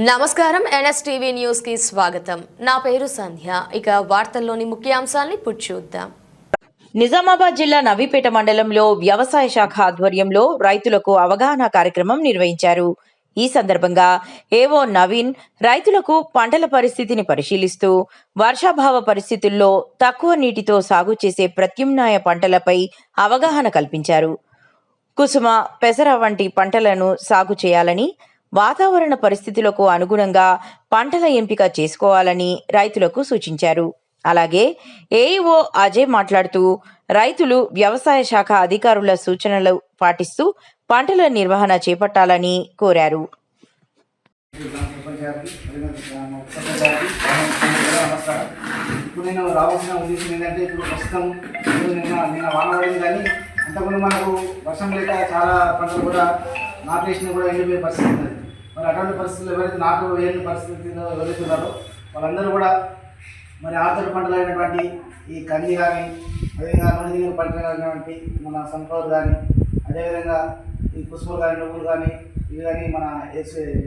నమస్కారం NSTV news కి స్వాగతం. నా పేరు సంధ్య. ఇక వార్తల్లోని ముఖ్యాంశాలను ఇప్పుడు చూద్దాం. నిజామాబాద్ జిల్లా నవీపేట మండలంలో వ్యవసాయ శాఖ ఆధ్వర్యంలో రైతులకు అవగాహన కార్యక్రమం నిర్వహించారు. ఈ సందర్భంగా ఏవో నవీన్ రైతులకు పంటల పరిస్థితిని పరిశీలిస్తూ వర్షాభావ పరిస్థితుల్లో తక్కువ నీటితో సాగు చేసే ప్రత్యామ్నాయ పంటలపై అవగాహన కల్పించారు. కుసుమ, పెసర వంటి పంటలను సాగు చేయాలని, వాతావరణ పరిస్థితులకు అనుగుణంగా పంటల ఎంపిక చేసుకోవాలని రైతులకు సూచించారు. అలాగే ఏఈఓ అజయ్ మాట్లాడుతూ రైతులు వ్యవసాయ శాఖ అధికారుల సూచనలు పాటిస్తూ పంటల నిర్వహణ చేపట్టాలని కోరారు. ఇప్పుడు నేను రావాల్సిన ఉద్దేశం ఏంటంటే, ఇప్పుడు ప్రస్తుతం నిన్న వాన పడింది, కానీ అంతకుముందు మనకు వర్షం లేక చాలా పంటలు కూడా నాటేసిన కూడా ఎండిపోయే పరిస్థితి ఉంది. మరి అటువంటి పరిస్థితులు ఎవరైతే నాటు వేయని పరిస్థితిలో వెళ్తున్నారో వాళ్ళందరూ కూడా మరి ఆర్తడి పంటలు అయినటువంటి ఈ కంది కానీ, అదేవిధంగా నూనె గింజల పంటలు అయినటువంటి మన సన్ఫ్లవర్ కానీ, అదేవిధంగా ఈ కుసుమలు కానీ, నువ్వులు కానీ, ఇవి కానీ మన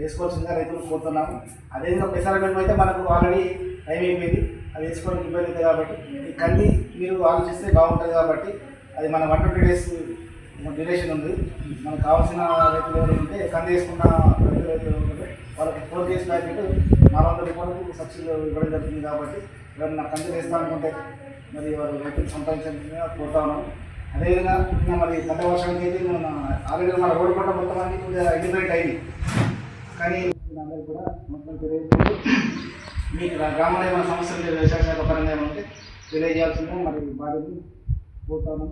వేసుకోవాల్సిందిగా రైతులు కోరుతున్నాము. అదేవిధంగా పెసర మినుము అయితే మనకు ఆల్రెడీ టైం అయిపోయింది, అది వేసుకోవడానికి ఇబ్బంది అవుతుంది. కాబట్టి ఈ కంది మీరు ఆలోచిస్తే బాగుంటుంది. కాబట్టి అది మన 120 days డ్యూరేషన్ ఉంది. మనకు కావాల్సిన రైతులు ఎవరు ఉంటే కంది వేసుకున్న రైతులు ఉంటే వాళ్ళకి 4 days ప్యాకెట్ 400 రూపాయలకు సబ్సిడీ ఇవ్వడం జరుగుతుంది. కాబట్టి ఎవరైనా కంది వేస్తా అనుకుంటే మరి వారు రైతులు సంపాదించాలని కోరుతా ఉన్నాం. అదేవిధంగా మరి గత వర్షానికి అయితే మన ఆల్రెడీ మన రోడ్డు పంట మొత్తం అన్ని కొద్దిగా ఇండిపెండెంట్ అయింది. కానీ అందరికీ కూడా మొత్తం తెలియజేస్తూ మీకు గ్రామంలో ఏమైనా సమస్యలు వ్యవసాయ శాఖ పరంగా ఉంటే తెలియజేయాల్సిందే మరి బాధ్యతను కోరుతాను.